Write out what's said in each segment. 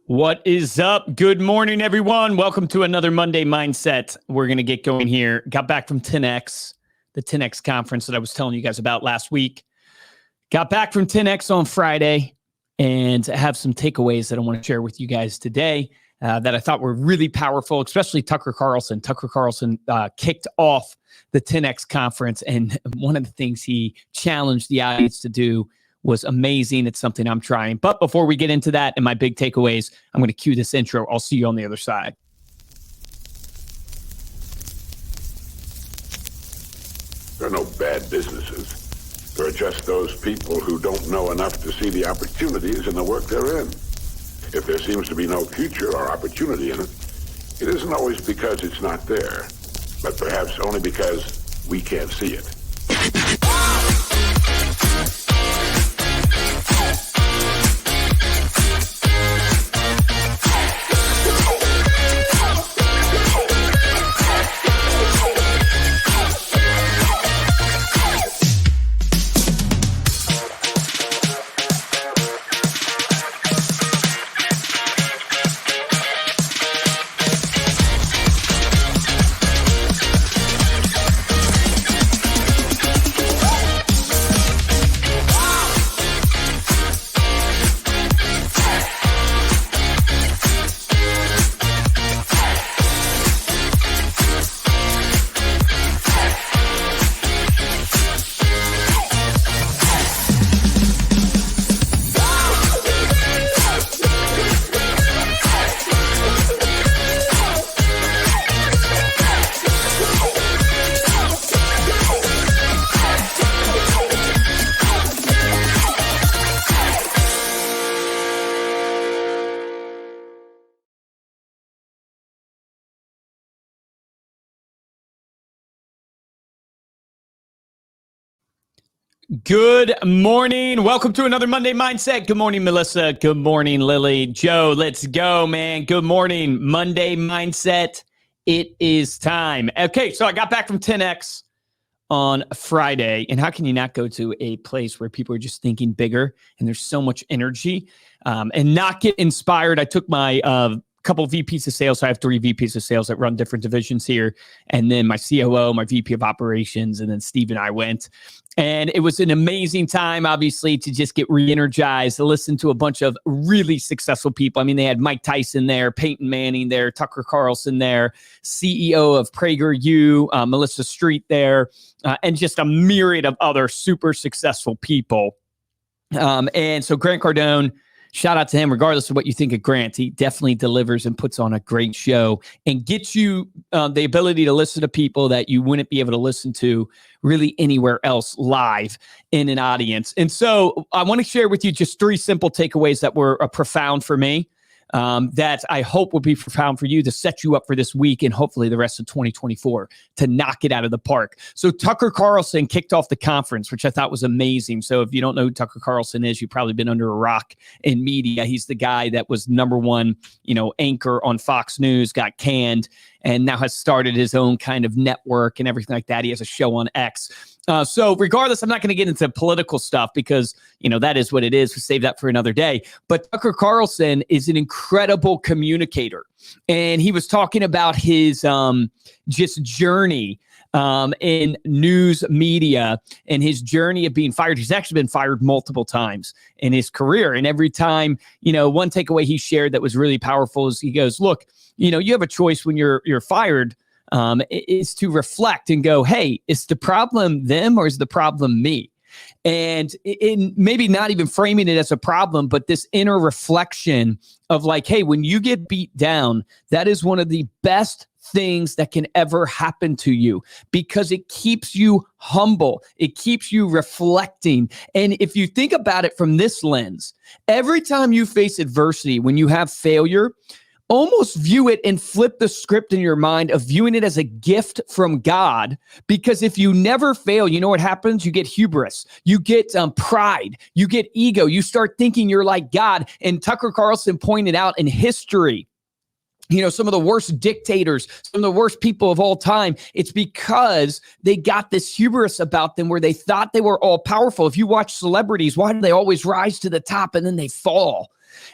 What is up? Good morning, everyone. Welcome to another Monday Mindset. We're going to get going here. Got back from 10X, the 10X conference that I was telling you guys about last week. Got back from 10X on Friday and have some takeaways that I want to share with you guys today that I thought were really powerful, especially Tucker Carlson. Tucker Carlson kicked off the 10X conference, and one of the things he challenged the audience to do was amazing. It's something I'm trying. But before we get into that and my big takeaways, I'm going to cue this intro. I'll see you on the other side. There are no bad businesses. There are just those people who don't know enough to see the opportunities in the work they're in. If there seems to be no future or opportunity in it, it isn't always because it's not there, but perhaps only because we can't see it. Good morning. Welcome to another Monday Mindset. Good morning, Melissa. Good morning, Lily. Joe, let's go, man. Good morning. Monday Mindset. It is time. Okay, so I got back from 10X on Friday. And how can you not go to a place where people are just thinking bigger and there's so much energy and not get inspired? I took my couple of VPs of sales. So I have 3 VPs of sales that run different divisions here. And then my COO, my VP of operations, and then Steve and I went. And it was an amazing time, obviously, to just get re-energized, to listen to a bunch of really successful people. I mean, they had Mike Tyson there, Peyton Manning there, Tucker Carlson there, CEO of PragerU, Melissa Street there, and just a myriad of other super successful people. And so Grant Cardone, shout out to him, regardless of what you think of Grant. He definitely delivers and puts on a great show and gets you the ability to listen to people that you wouldn't be able to listen to really anywhere else live in an audience. And so I want to share with you just 3 simple takeaways that were profound for me, that I hope will be profound for you to set you up for this week and hopefully the rest of 2024 to knock it out of the park. So Tucker Carlson kicked off the conference, which I thought was amazing. So if you don't know who Tucker Carlson is, you've probably been under a rock in media. He's the guy that was #1, anchor on Fox News, got canned, and now has started his own kind of network and everything like that. He has a show on X. So regardless, I'm not going to get into political stuff because, that is what it is. We save that for another day. But Tucker Carlson is an incredible communicator. And he was talking about his just journey in news media and his journey of being fired. He's actually been fired multiple times in his career. And every time, one takeaway he shared that was really powerful is he goes, look, you have a choice when you're fired. Is to reflect and go, hey, is the problem them or is the problem me? And in maybe not even framing it as a problem, but this inner reflection of like, hey, when you get beat down, that is one of the best things that can ever happen to you because it keeps you humble. It keeps you reflecting. And if you think about it from this lens, every time you face adversity, when you have failure, almost view it and flip the script in your mind of viewing it as a gift from God. Because if you never fail, you know what happens? You get hubris, you get pride, you get ego, you start thinking you're like God. And Tucker Carlson pointed out in history, some of the worst dictators, some of the worst people of all time, it's because they got this hubris about them where they thought they were all powerful. If you watch celebrities, why do they always rise to the top and then they fall?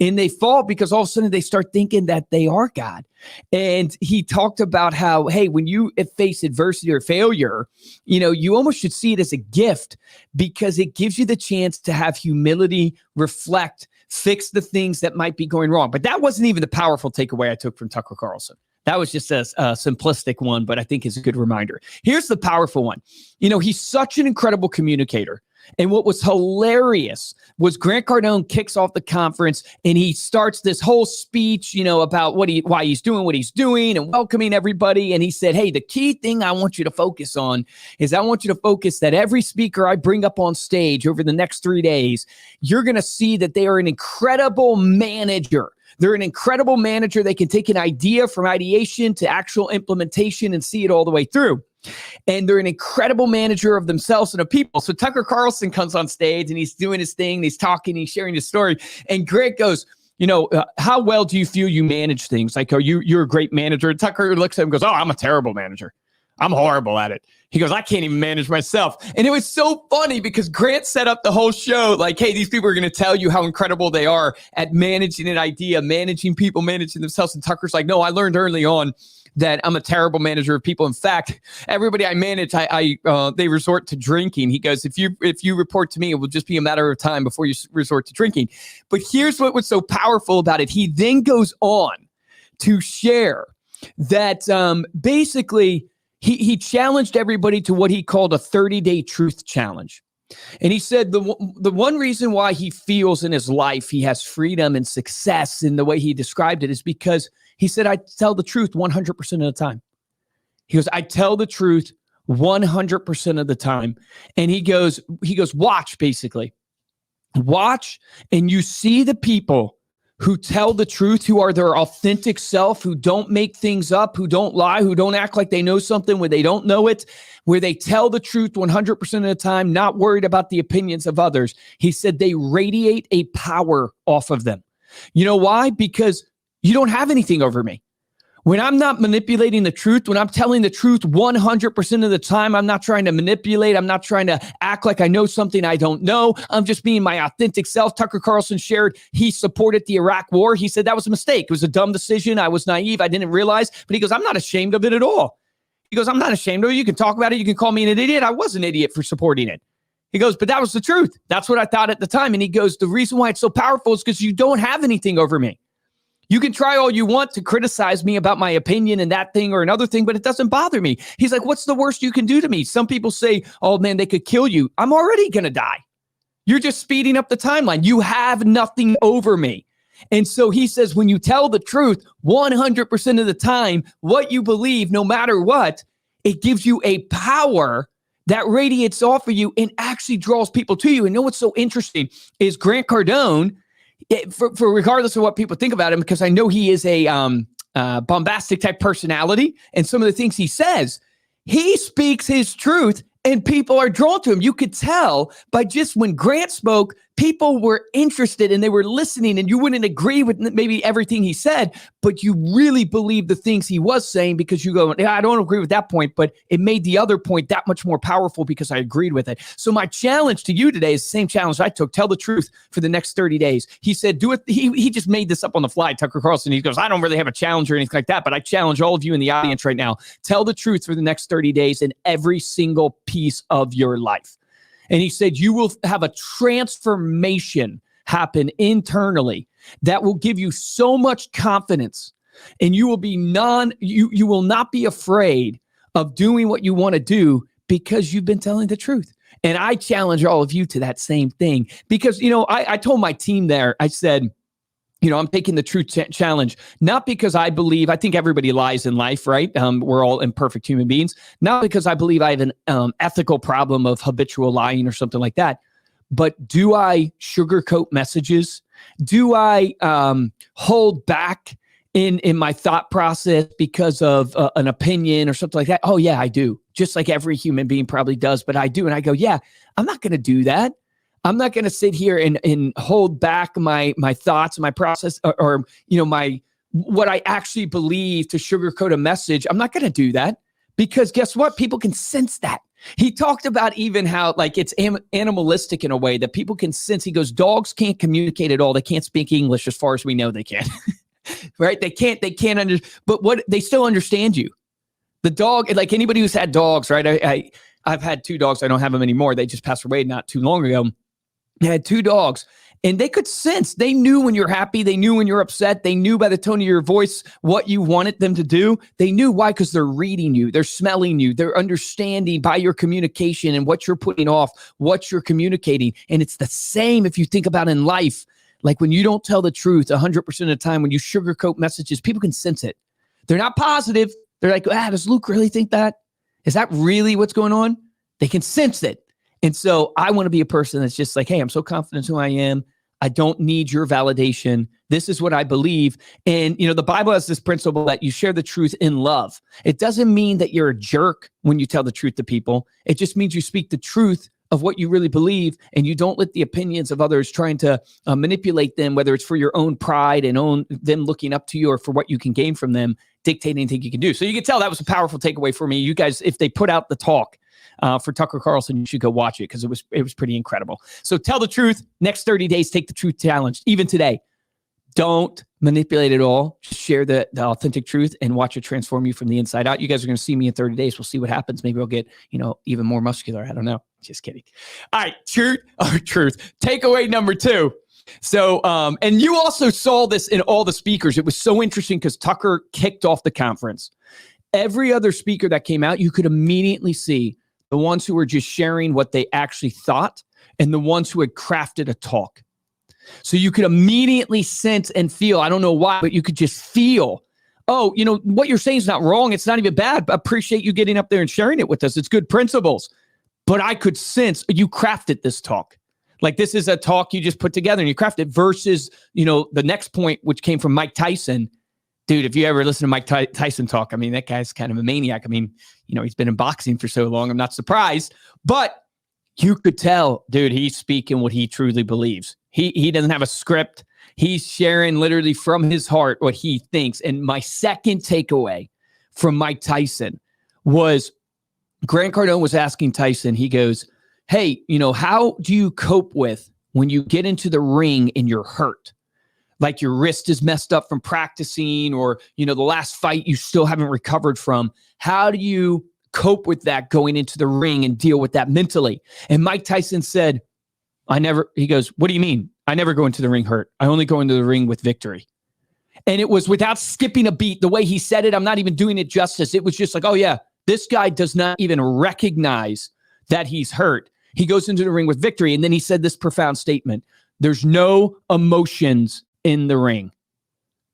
And they fall because all of a sudden they start thinking that they are God. And he talked about how, hey, when you face adversity or failure, you almost should see it as a gift because it gives you the chance to have humility, reflect, fix the things that might be going wrong. But that wasn't even the powerful takeaway I took from Tucker Carlson. That was just a simplistic one, but I think is a good reminder. Here's the powerful one. He's such an incredible communicator. And what was hilarious was Grant Cardone kicks off the conference and he starts this whole speech, about why he's doing what he's doing and welcoming everybody. And he said, hey, the key thing I want you to focus on is I want you to focus that every speaker I bring up on stage over the next 3 days, you're going to see that they are an incredible manager. They're an incredible manager. They can take an idea from ideation to actual implementation and see it all the way through. And they're an incredible manager of themselves and of people. So Tucker Carlson comes on stage and he's doing his thing. And he's talking, he's sharing his story. And Grant goes, how well do you feel you manage things? Like, you're a great manager. And Tucker looks at him and goes, oh, I'm a terrible manager. I'm horrible at it. He goes, I can't even manage myself. And it was so funny because Grant set up the whole show like, hey, these people are going to tell you how incredible they are at managing an idea, managing people, managing themselves. And Tucker's like, no, I learned early on that I'm a terrible manager of people. In fact, everybody I manage, they resort to drinking. He goes, if you report to me, it will just be a matter of time before you resort to drinking. But here's what was so powerful about it. He then goes on to share that basically he challenged everybody to what he called a 30-day truth challenge. And he said the one reason why he feels in his life he has freedom and success in the way he described it is because he said, I tell the truth 100% of the time. He goes, I tell the truth 100% of the time. And he goes, watch, basically. Watch, and you see the people who tell the truth, who are their authentic self, who don't make things up, who don't lie, who don't act like they know something when they don't know it, where they tell the truth 100% of the time, not worried about the opinions of others. He said they radiate a power off of them. You know why? Because you don't have anything over me. When I'm not manipulating the truth, when I'm telling the truth 100% of the time, I'm not trying to manipulate. I'm not trying to act like I know something I don't know. I'm just being my authentic self. Tucker Carlson shared he supported the Iraq war. He said that was a mistake. It was a dumb decision. I was naive. I didn't realize. But he goes, I'm not ashamed of it at all. He goes, I'm not ashamed of it. You can talk about it. You can call me an idiot. I was an idiot for supporting it. He goes, but that was the truth. That's what I thought at the time. And he goes, the reason why it's so powerful is because you don't have anything over me. You can try all you want to criticize me about my opinion and that thing or another thing, but it doesn't bother me. He's like, what's the worst you can do to me? Some people say, oh man, they could kill you. I'm already going to die. You're just speeding up the timeline. You have nothing over me. And so he says, when you tell the truth 100% of the time, what you believe, no matter what, it gives you a power that radiates off of you and actually draws people to you. And you know what's so interesting is Grant Cardone, for regardless of what people think about him, because I know he is a bombastic type personality, and some of the things he says, he speaks his truth and people are drawn to him. You could tell by just when Grant spoke, people were interested and they were listening, and you wouldn't agree with maybe everything he said, but you really believed the things he was saying because you go, yeah, I don't agree with that point, but it made the other point that much more powerful because I agreed with it. So my challenge to you today is the same challenge I took. Tell the truth for the next 30 days. He said, do it. He just made this up on the fly, Tucker Carlson. He goes, I don't really have a challenge or anything like that, but I challenge all of you in the audience right now. Tell the truth for the next 30 days in every single piece of your life. And he said, you will have a transformation happen internally that will give you so much confidence, and you will be you will not be afraid of doing what you want to do because you've been telling the truth. And I challenge all of you to that same thing because, I told my team there, I said, I'm taking the truth challenge, not because I think everybody lies in life, right? We're all imperfect human beings. Not because I believe I have an ethical problem of habitual lying or something like that. But do I sugarcoat messages? Do I hold back in my thought process because of an opinion or something like that? Oh, yeah, I do. Just like every human being probably does, but I do. And I go, yeah, I'm not going to do that. I'm not going to sit here and hold back my thoughts, my process, or what I actually believe to sugarcoat a message. I'm not going to do that because guess what? People can sense that. He talked about even how like it's animalistic in a way that people can sense. He goes, dogs can't communicate at all. They can't speak English as far as we know they can. Right? They can't but what they still understand you. The dog, like anybody who's had dogs, right? I've had 2 dogs. I don't have them anymore. They just passed away not too long ago. I had 2 dogs. And they could sense, they knew when you're happy, they knew when you're upset, they knew by the tone of your voice what you wanted them to do. They knew why, because they're reading you, they're smelling you, they're understanding by your communication and what you're putting off, what you're communicating. And it's the same if you think about in life, like when you don't tell the truth 100% of the time, when you sugarcoat messages, people can sense it. They're not positive. They're like, does Luke really think that? Is that really what's going on? They can sense it. And so I want to be a person that's just like, hey, I'm so confident who I am. I don't need your validation. This is what I believe. And, the Bible has this principle that you share the truth in love. It doesn't mean that you're a jerk when you tell the truth to people. It just means you speak the truth of what you really believe, and you don't let the opinions of others trying to manipulate them, whether it's for your own pride and them looking up to you or for what you can gain from them, dictate anything you can do. So you can tell that was a powerful takeaway for me. You guys, if they put out the talk for Tucker Carlson, you should go watch it because it was pretty incredible. So tell the truth. Next 30 days, take the truth challenge. Even today, don't manipulate it all. Just share the authentic truth and watch it transform you from the inside out. You guys are going to see me in 30 days. We'll see what happens. Maybe I'll get, even more muscular. I don't know. Just kidding. All right. Truth. Takeaway number 2. So, and you also saw this in all the speakers. It was so interesting because Tucker kicked off the conference. Every other speaker that came out, you could immediately see the ones who were just sharing what they actually thought and the ones who had crafted a talk. So you could immediately sense and feel, I don't know why, but you could just feel, what you're saying is not wrong. It's not even bad. I appreciate you getting up there and sharing it with us. It's good principles. But I could sense you crafted this talk. Like this is a talk you just put together and you crafted versus, the next point, which came from Mike Tyson. Dude, if you ever listen to Mike Tyson talk, I mean, that guy's kind of a maniac. I mean, he's been in boxing for so long. I'm not surprised. But you could tell, dude, he's speaking what he truly believes. He doesn't have a script. He's sharing literally from his heart what he thinks. And my second takeaway from Mike Tyson was Grant Cardone was asking Tyson, he goes, hey, how do you cope with when you get into the ring and you're hurt? Like your wrist is messed up from practicing or, the last fight you still haven't recovered from. How do you cope with that going into the ring and deal with that mentally? And Mike Tyson said, he goes, what do you mean? I never go into the ring hurt. I only go into the ring with victory. And it was without skipping a beat. The way he said it, I'm not even doing it justice. It was just like, oh yeah, this guy does not even recognize that he's hurt. He goes into the ring with victory. And then he said this profound statement. There's no emotions in the ring.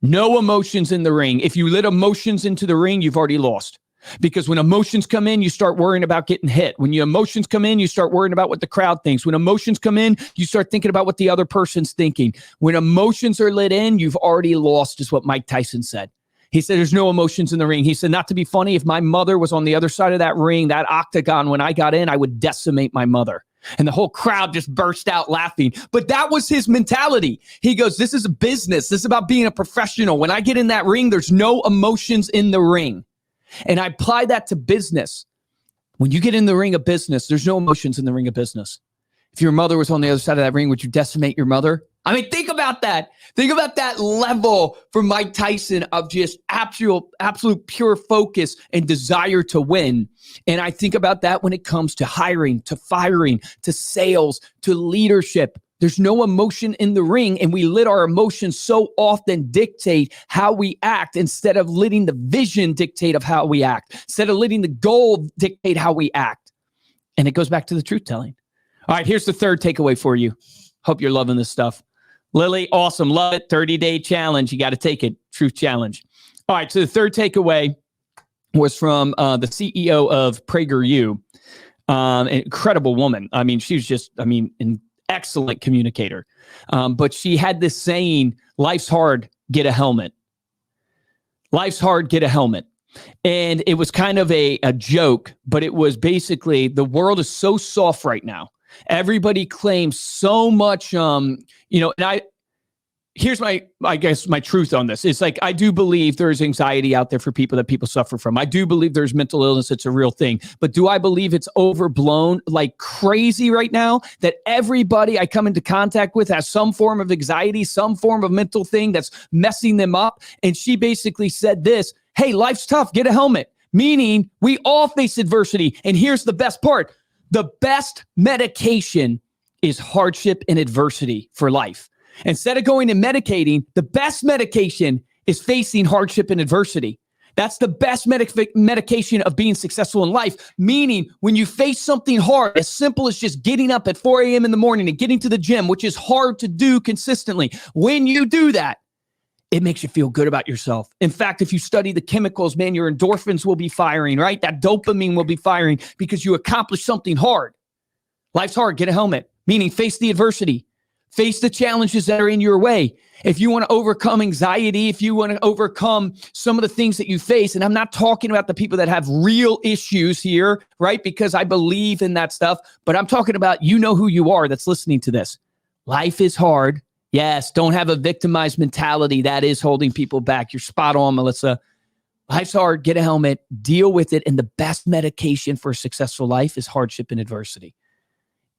No emotions in the ring. If you let emotions into the ring, you've already lost. Because when emotions come in, you start worrying about getting hit. When your emotions come in, you start worrying about what the crowd thinks. When emotions come in, you start thinking about what the other person's thinking. When emotions are let in, you've already lost, is what Mike Tyson said. He said, there's no emotions in the ring. He said, not to be funny, if my mother was on the other side of that ring, that octagon, when I got in, I would decimate my mother. And the whole crowd just burst out laughing. But that was his mentality. He goes, this is a business. This is about being a professional. When I get in that ring, there's no emotions in the ring. And I apply that to business. When you get in the ring of business, there's no emotions in the ring of business. If your mother was on the other side of that ring, would you decimate your mother? I mean, think about that. Think about that level for Mike Tyson of just absolute pure focus and desire to win. And I think about that when it comes to hiring, to firing, to sales, to leadership. There's no emotion in the ring, and we let our emotions so often dictate how we act instead of letting the vision dictate of how we act, instead of letting the goal dictate how we act. And it goes back to the truth telling. All right, here's the third takeaway for you. Hope you're loving this stuff. Lily, awesome. Love it. 30-day challenge. You got to take it. Truth challenge. All right, so the third takeaway was from the CEO of PragerU, an incredible woman. I mean, she was just, an excellent communicator. But she had this saying, life's hard, get a helmet. Life's hard, get a helmet. And it was kind of a joke, but it was basically the world is so soft right now. Everybody claims so much, and here's my truth on this. It's like, I do believe there's anxiety out there for people that people suffer from. I do believe there's mental illness. It's a real thing. But do I believe it's overblown like crazy right now, that everybody I come into contact with has some form of anxiety, some form of mental thing that's messing them up? And she basically said this: hey, life's tough. Get a helmet. Meaning we all face adversity. And here's the best part. The best medication is hardship and adversity for life. Instead of going and medicating, the best medication is facing hardship and adversity. That's the best medication of being successful in life. Meaning, when you face something hard, as simple as just getting up at 4 a.m. in the morning and getting to the gym, which is hard to do consistently, when you do that, it makes you feel good about yourself. In fact, if you study the chemicals, man, your endorphins will be firing, right? That dopamine will be firing because you accomplished something hard. Life's hard. Get a helmet. Meaning, face the adversity. Face the challenges that are in your way. If you want to overcome anxiety, if you want to overcome some of the things that you face, and I'm not talking about the people that have real issues here, right? Because I believe in that stuff, but I'm talking about, you know who you are that's listening to this. Life is hard. Yes, don't have a victimized mentality. That is holding people back. You're spot on, Melissa. Life's hard. Get a helmet. Deal with it. And the best medication for a successful life is hardship and adversity.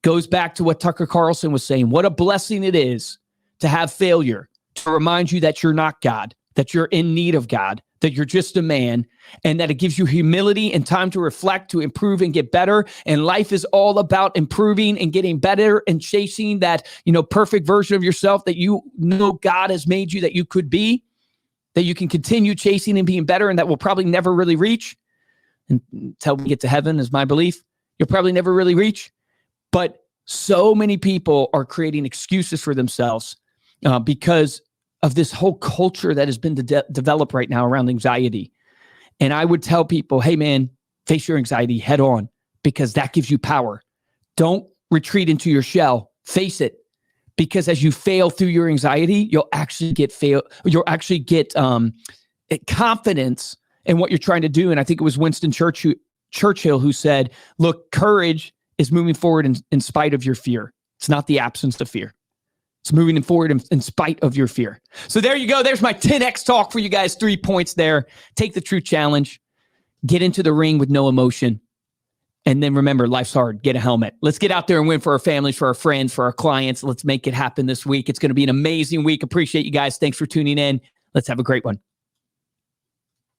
Goes back to what Tucker Carlson was saying. What a blessing it is to have failure, to remind you that you're not God, that you're in need of God, that you're just a man, and that it gives you humility and time to reflect, to improve and get better. And life is all about improving and getting better and chasing that, perfect version of yourself that you know God has made you that you could be, that you can continue chasing and being better, and that will probably never really reach until we get to heaven, is my belief. You'll probably never really reach. But so many people are creating excuses for themselves because of this whole culture that has been developed right now around anxiety. And I would tell people, hey, man, face your anxiety head on, because that gives you power. Don't retreat into your shell. Face it. Because as you fail through your anxiety, you'll actually get confidence in what you're trying to do. And I think it was Winston Churchill who said, look, courage is moving forward in spite of your fear. It's not the absence of fear. It's moving forward in spite of your fear. So there you go. There's my 10X talk for you guys. 3 points there. Take the true challenge. Get into the ring with no emotion. And then remember, life's hard. Get a helmet. Let's get out there and win for our families, for our friends, for our clients. Let's make it happen this week. It's going to be an amazing week. Appreciate you guys. Thanks for tuning in. Let's have a great one.